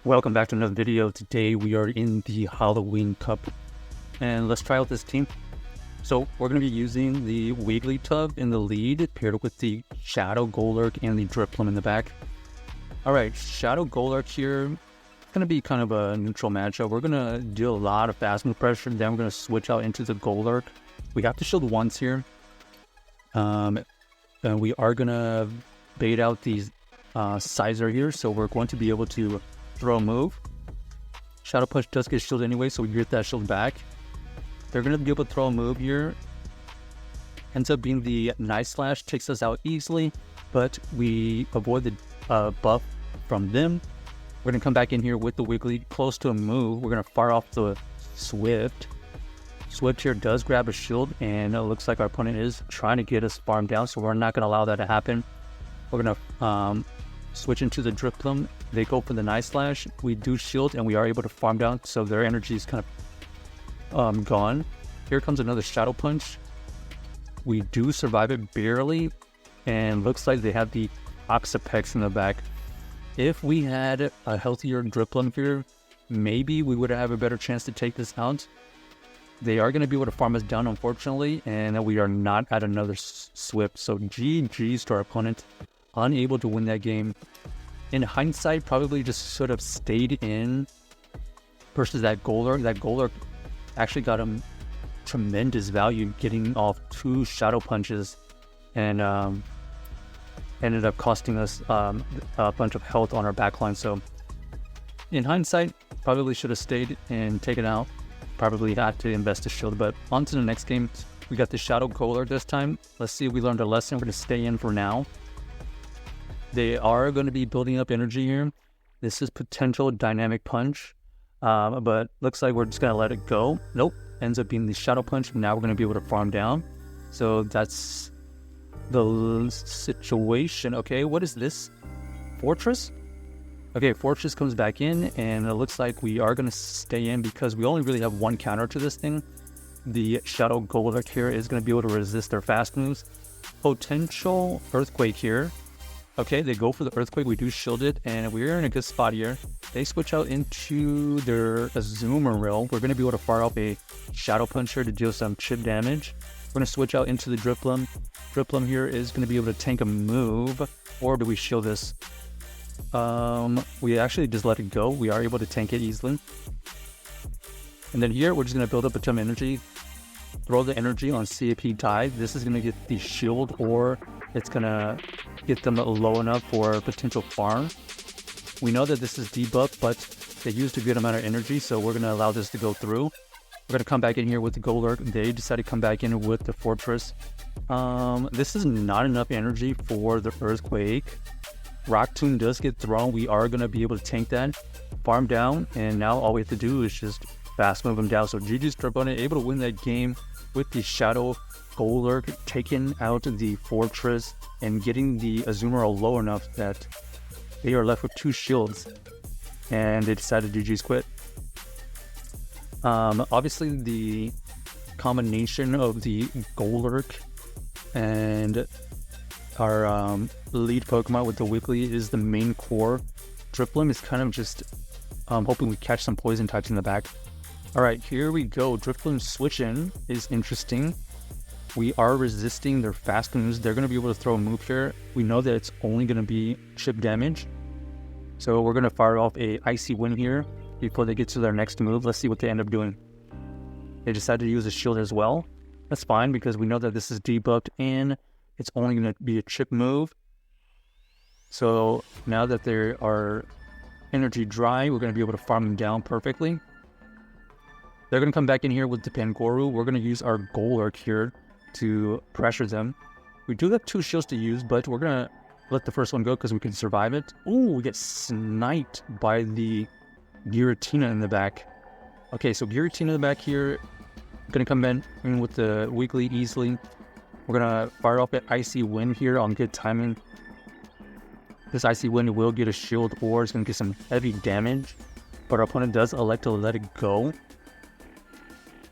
Welcome back to another video. Today we are in the Halloween Cup and let's try out this team. So we're going to be using the Wigglytuff in the lead paired with the Shadow GoLurk and the Drifblim in the back. Alright, Shadow GoLurk here, it's going to be kind of a neutral matchup. We're going to do a lot of fast move pressure, then we're going to switch out into the GoLurk. We have to shield once here. And we are going to bait out these Sizer here, so we're going to be able to throw a move. Shadow Punch does get shielded anyway, so we get that shield back. They're going to be able to throw a move here. Ends up being the Night Slash, takes us out easily, but we avoid the buff from them. We're going to come back in here with the Wiggly, close to a move. We're going to fire off the Swift. Swift here does grab a shield, and it looks like our opponent is trying to get us farmed down, so we're not going to allow that to happen. We're going to switch into the Drifblim. They go for the Night Slash. We do shield and we are able to farm down, so their energy is kind of gone. Here comes another Shadow Punch. We do survive it barely, and looks like they have the Oxapex in the back. If we had a healthier Drifblim here, maybe we would have a better chance to take this out. They are going to be able to farm us down, unfortunately, and we are not at another Swift, so GG's to our opponent. Unable to win that game. In hindsight, probably just should have stayed in versus that GoLurk. That GoLurk actually got him tremendous value, getting off 2 Shadow Punches, and ended up costing us a bunch of health on our backline. So in hindsight, probably should have stayed and taken out. Probably had to invest a shield, but on to the next game. We got the Shadow GoLurk this time. Let's see if we learned a lesson. We're going to stay in for now. They are going to be building up energy here. This is potential Dynamic Punch, but looks like we're just going to let it go. Nope, ends up being the Shadow Punch. Now we're going to be able to farm down. So that's the situation. Okay, what is this? Fortress? Okay, Fortress comes back in, and it looks like we are going to stay in because we only really have one counter to this thing. The Shadow GoLurk here is going to be able to resist their fast moves. Potential Earthquake here. Okay, they go for the Earthquake. We do shield it, and we're in a good spot here. They switch out into their Azumarill. We're going to be able to fire off a Shadow Punch here to deal some chip damage. We're going to switch out into the Drifblim. Drifblim here is going to be able to tank a move, or do we shield this? We actually just let it go. We are able to tank it easily. And then here, we're just going to build up a ton of energy. Throw the energy on CAP dive. This is going to get the shield, or it's going to get them low enough for potential farm. We know that this is debuffed, but they used a good amount of energy, so we're going to allow this to go through. We're going to come back in here with the GoLurk. They decided to come back in with the Fortress. This is not enough energy for the Earthquake. Rock Tomb does get thrown. We are going to be able to tank that, farm down, and now all we have to do is just fast move them down. So GG's Drifblim able to win that game with the Shadow GoLurk, taking out the Fortress and getting the Azumarill low enough that they are left with 2 shields, and they decided to GG's quit. Obviously the combination of the GoLurk and our lead Pokemon with the Wiggly is the main core. Drifblim is kind of just hoping we catch some poison types in the back. Alright, here we go. Drifblim switch in is interesting. We are resisting their fast moves. They're going to be able to throw a move here. We know that it's only going to be chip damage. So we're going to fire off a Icy Wind here before they get to their next move. Let's see what they end up doing. They decided to use a shield as well. That's fine because we know that this is debuffed and it's only going to be a chip move. So now that they are energy dry, we're going to be able to farm them down perfectly. They're going to come back in here with the Pangoru. We're going to use our GoLurk here to pressure them. We do have 2 shields to use, but we're going to let the first one go because we can survive it. Ooh, we get sniped by the Giratina in the back. Okay, so Giratina in the back here. Going to come in with the Wiggly easily. We're going to fire off an Icy Wind here on good timing. This Icy Wind will get a shield, or it's going to get some heavy damage, but our opponent does elect to let it go.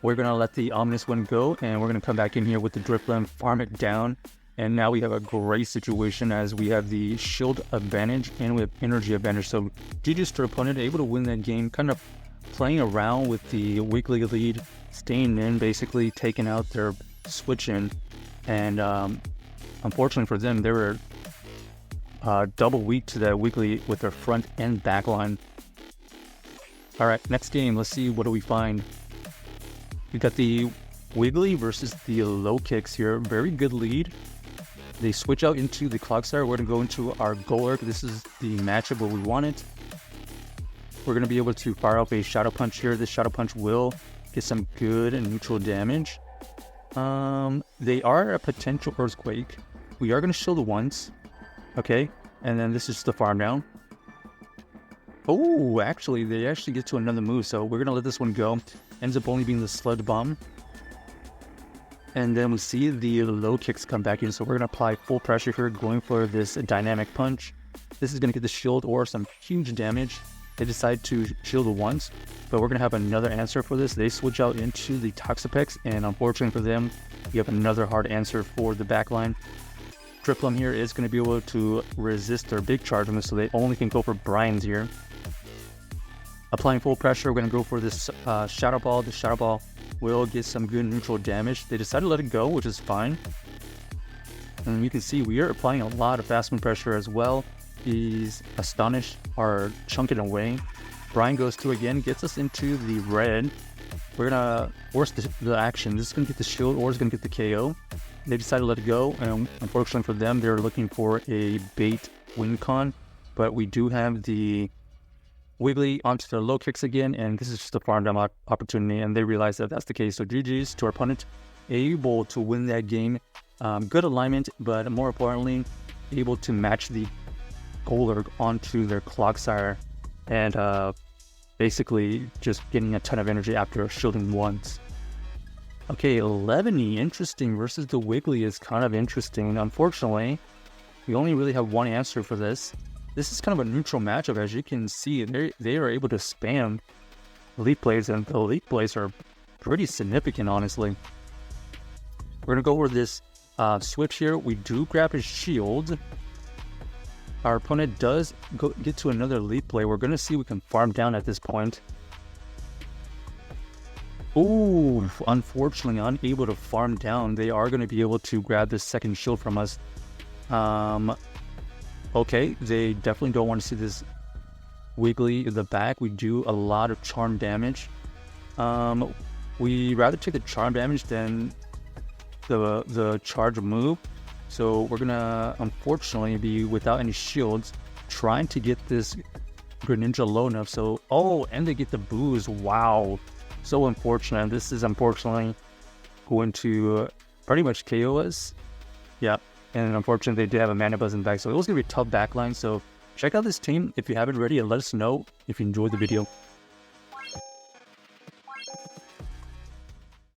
We're going to let the Ominous Wind go, and we're going to come back in here with the Drifblim, farm it down, And now we have a great situation as we have the shield advantage and we have energy advantage. So GG's to our opponent, able to win that game, kind of playing around with the Wiggly lead, staying in, basically taking out their switch in. And unfortunately for them, they were double weak to that Wiggly with their front and back line. All right, next game, let's see what do we find. We got the Wiggly versus the low kicks here. Very good lead. They switch out into the Clogsire. We're going to go into our GoLurk. This is the matchup where we want it. We're going to be able to fire up a Shadow Punch here. This Shadow Punch will get some good and neutral damage. They are a potential Earthquake. We are going to shield it once. Okay, and then this is the farm down. Oh, actually, they actually get to another move, so we're going to let this one go. Ends up only being the Sludge Bomb. And then we see the low kicks come back in, so we're going to apply full pressure here, going for this Dynamic Punch. This is going to get the shield or some huge damage. They decide to shield it once, but we're going to have another answer for this. They switch out into the Toxapex, and unfortunately for them, we have another hard answer for the backline. Drifblim here is going to be able to resist their big charge on this, so they only can go for Brian's here. Applying full pressure, we're going to go for this Shadow Ball. The Shadow Ball will get some good neutral damage. They decided to let it go, which is fine. And you can see we are applying a lot of fast move pressure as well. These Astonish are chunking away. Brian goes through again, gets us into the red. We're going to force the action. This is going to get the shield or it's going to get the KO. They decided to let it go, and unfortunately for them, they're looking for a bait win con. But we do have the Wiggly onto the low kicks again, and this is just a farm down opportunity, and they realize that that's the case. So GG's to our opponent, able to win that game. Good alignment, but more importantly, able to match the GoLurk onto their Clogsire, and basically just getting a ton of energy after shielding once. Okay, 11E, interesting, versus the Wiggly is kind of interesting. Unfortunately, we only really have one answer for this. This is kind of a neutral matchup. As you can see, they are able to spam elite plays, and the elite plays are pretty significant, honestly. We're going to go over this switch here. We do grab his shield. Our opponent does get to another elite play. We're going to see if we can farm down at this point. Ooh, unfortunately unable to farm down. They are going to be able to grab this second shield from us. Okay, they definitely don't want to see this Wiggly in the back. We do a lot of charm damage. We rather take the charm damage than the charge move. So we're gonna unfortunately be without any shields, trying to get this Greninja low enough. So and they get the boost. Wow, so unfortunate. This is unfortunately going to pretty much KO us. Yeah. And unfortunately, they did have a Mana Buzz in the back, so it was going to be a tough backline. So check out this team if you haven't already, and let us know if you enjoyed the video.